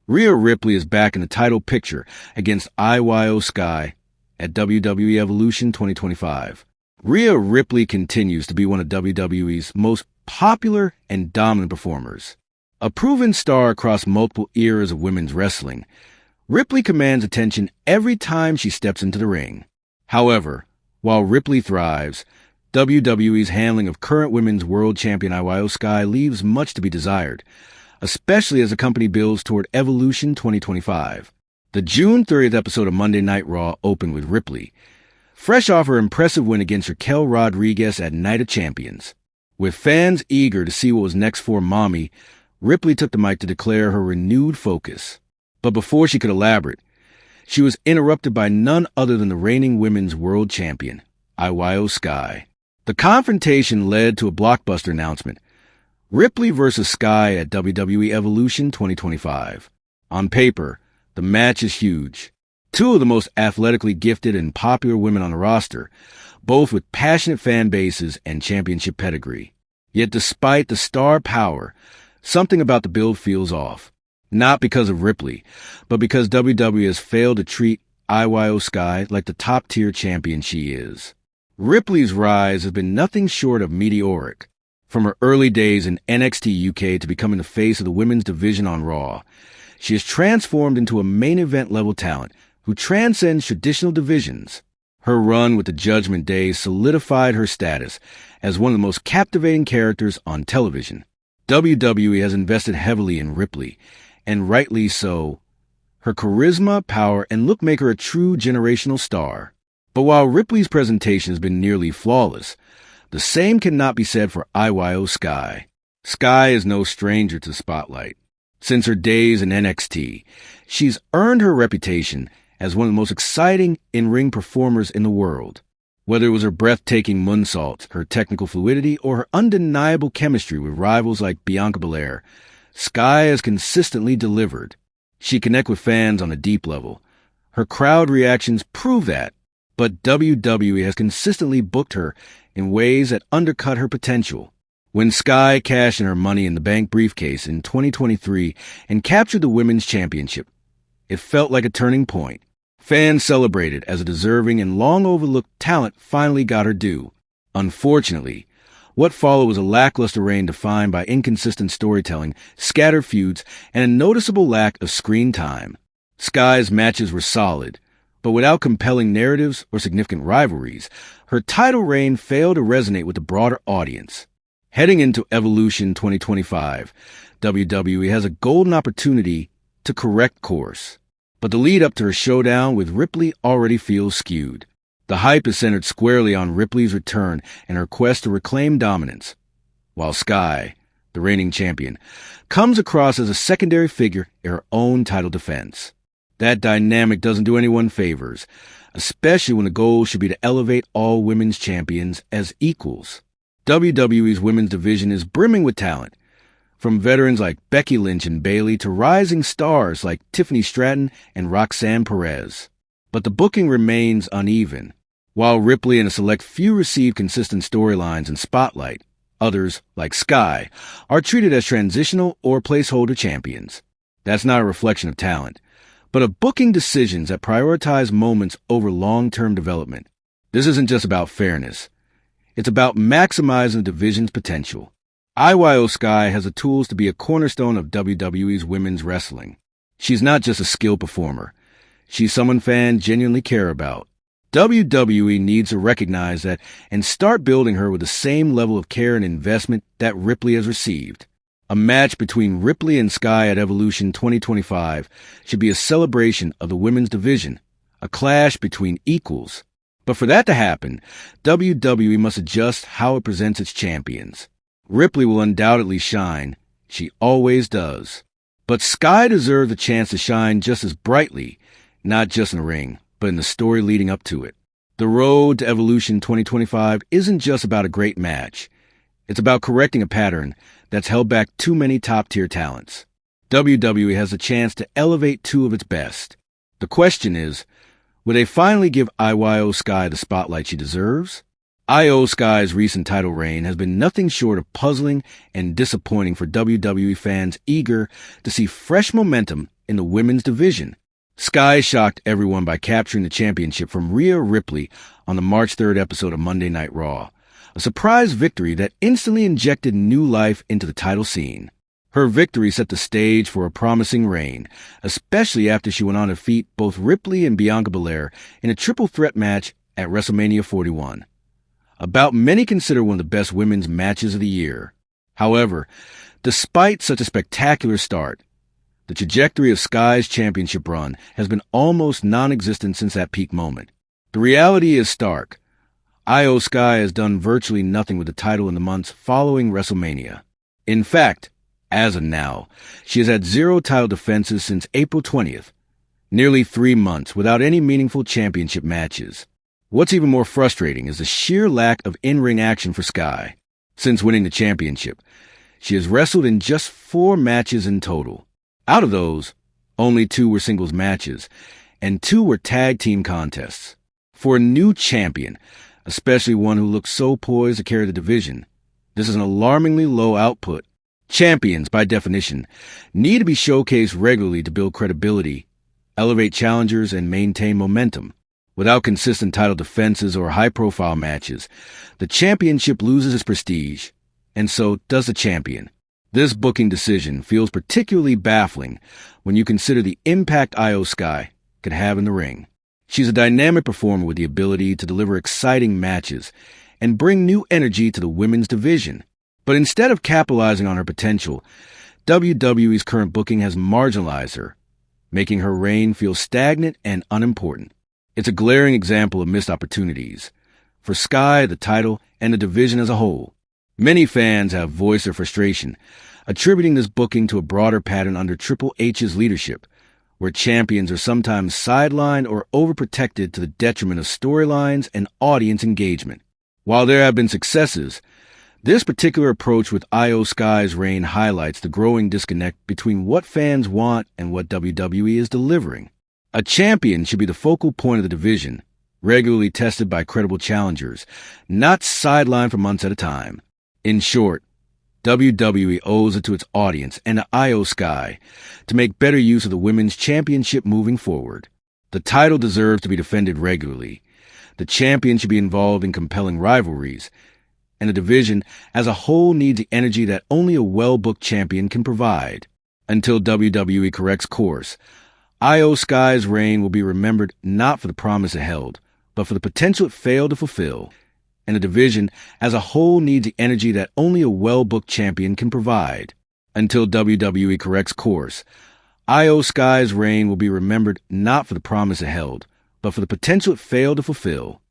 Rhea Ripley is back in the title picture against IYO Sky at WWE Evolution 2025. Rhea Ripley continues to be one of WWE's most popular and dominant performers. A proven star across multiple eras of women's wrestling, Ripley commands attention every time she steps into the ring. However, while Ripley thrives, WWE's handling of current women's world champion IYO Sky leaves much to be desired, especially as the company builds toward Evolution 2025. The June 30th episode of Monday Night Raw opened with Ripley, fresh off her impressive win against Raquel Rodriguez at Night of Champions. With fans eager to see what was next for Mommy, Ripley took the mic to declare her renewed focus. But before she could elaborate, she was interrupted by none other than the reigning women's world champion, IYO Sky. The confrontation led to a blockbuster announcement: Ripley versus Sky at WWE Evolution 2025. On paper, the match is huge. Two of the most athletically gifted and popular women on the roster, both with passionate fan bases and championship pedigree. Yet despite the star power, something about the build feels off. Not because of Ripley, but because WWE has failed to treat IYO Sky like the top-tier champion she is. Ripley's rise has been nothing short of meteoric. From her early days in NXT UK to becoming the face of the women's division on Raw, she has transformed into a main event level talent who transcends traditional divisions. Her run with the Judgment Day solidified her status as one of the most captivating characters on television. WWE has invested heavily in Ripley, and rightly so. Her charisma, power, and look make her a true generational star. But while Ripley's presentation has been nearly flawless, the same cannot be said for IYO Sky. Sky is no stranger to the spotlight. Since her days in NXT, she's earned her reputation as one of the most exciting in-ring performers in the world. Whether it was her breathtaking moonsaults, her technical fluidity, or her undeniable chemistry with rivals like Bianca Belair, Sky has consistently delivered. She connects with fans on a deep level. Her crowd reactions prove that, but WWE has consistently booked her in ways that undercut her potential. When Sky cashed in her Money in the Bank briefcase in 2023 and captured the Women's Championship, it felt like a turning point. Fans celebrated as a deserving and long-overlooked talent finally got her due. Unfortunately, what followed was a lackluster reign defined by inconsistent storytelling, scattered feuds, and a noticeable lack of screen time. Sky's matches were solid, but without compelling narratives or significant rivalries, her title reign failed to resonate with the broader audience. Heading into Evolution 2025, WWE has a golden opportunity to correct course. But the lead-up to her showdown with Ripley already feels skewed. The hype is centered squarely on Ripley's return and her quest to reclaim dominance, while Sky, the reigning champion, comes across as a secondary figure in her own title defense. That dynamic doesn't do anyone favors, especially when the goal should be to elevate all women's champions as equals. WWE's women's division is brimming with talent, from veterans like Becky Lynch and Bayley to rising stars like Tiffany Stratton and Roxanne Perez. But the booking remains uneven. While Ripley and a select few receive consistent storylines and spotlight, others, like Sky, are treated as transitional or placeholder champions. That's not a reflection of talent, but of booking decisions that prioritize moments over long-term development. This isn't just about fairness. It's about maximizing the division's potential. IYO Sky has the tools to be a cornerstone of WWE's women's wrestling. She's not just a skilled performer. She's someone fans genuinely care about. WWE needs to recognize that and start building her with the same level of care and investment that Ripley has received. A match between Ripley and Sky at Evolution 2025 should be a celebration of the women's division, a clash between equals. But for that to happen, WWE must adjust how it presents its champions. Ripley will undoubtedly shine. She always does. But Sky deserves a chance to shine just as brightly, not just in the ring, but in the story leading up to it. The road to Evolution 2025 isn't just about a great match. It's about correcting a pattern that's held back too many top-tier talents. WWE has a chance to elevate two of its best. The question is, will they finally give IYO Sky the spotlight she deserves? IYO Sky's recent title reign has been nothing short of puzzling and disappointing for WWE fans eager to see fresh momentum in the women's division. Sky shocked everyone by capturing the championship from Rhea Ripley on the March 3rd episode of Monday Night Raw, a surprise victory that instantly injected new life into the title scene. Her victory set the stage for a promising reign, especially after she went on to defeat both Ripley and Bianca Belair in a triple threat match at WrestleMania 41. A bout many consider one of the best women's matches of the year. However, despite such a spectacular start, the trajectory of Sky's championship run has been almost non-existent since that peak moment. The reality is stark. IYO Sky has done virtually nothing with the title in the months following WrestleMania. In fact, as of now, she has had 0 title defenses since April 20th, nearly 3 months without any meaningful championship matches. What's even more frustrating is the sheer lack of in-ring action for Sky. Since winning the championship, she has wrestled in just 4 matches in total. Out of those, only 2 were singles matches, and 2 were tag team contests. For a new champion, especially one who looks so poised to carry the division, this is an alarmingly low output. Champions, by definition, need to be showcased regularly to build credibility, elevate challengers, and maintain momentum. Without consistent title defenses or high-profile matches, the championship loses its prestige, and so does the champion. This booking decision feels particularly baffling when you consider the impact IYO Sky could have in the ring. She's a dynamic performer with the ability to deliver exciting matches and bring new energy to the women's division. But instead of capitalizing on her potential, WWE's current booking has marginalized her, making her reign feel stagnant and unimportant. It's a glaring example of missed opportunities for Sky, the title, and the division as a whole. Many fans have voiced their frustration, attributing this booking to a broader pattern under Triple H's leadership, where champions are sometimes sidelined or overprotected to the detriment of storylines and audience engagement. While there have been successes, this particular approach with IYO Sky's reign highlights the growing disconnect between what fans want and what WWE is delivering. A champion should be the focal point of the division, regularly tested by credible challengers, not sidelined for months at a time. In short, WWE owes it to its audience and to IYO Sky to make better use of the women's championship moving forward. The title deserves to be defended regularly. The champion should be involved in compelling rivalries, and the division as a whole needs the energy that only a well-booked champion can provide. Until WWE corrects course, IYO Sky's reign will be remembered not for the promise it held, but for the potential it failed to fulfill. And the division as a whole needs the energy that only a well-booked champion can provide. Until WWE corrects course, IYO Sky's reign will be remembered not for the promise it held, but for the potential it failed to fulfill.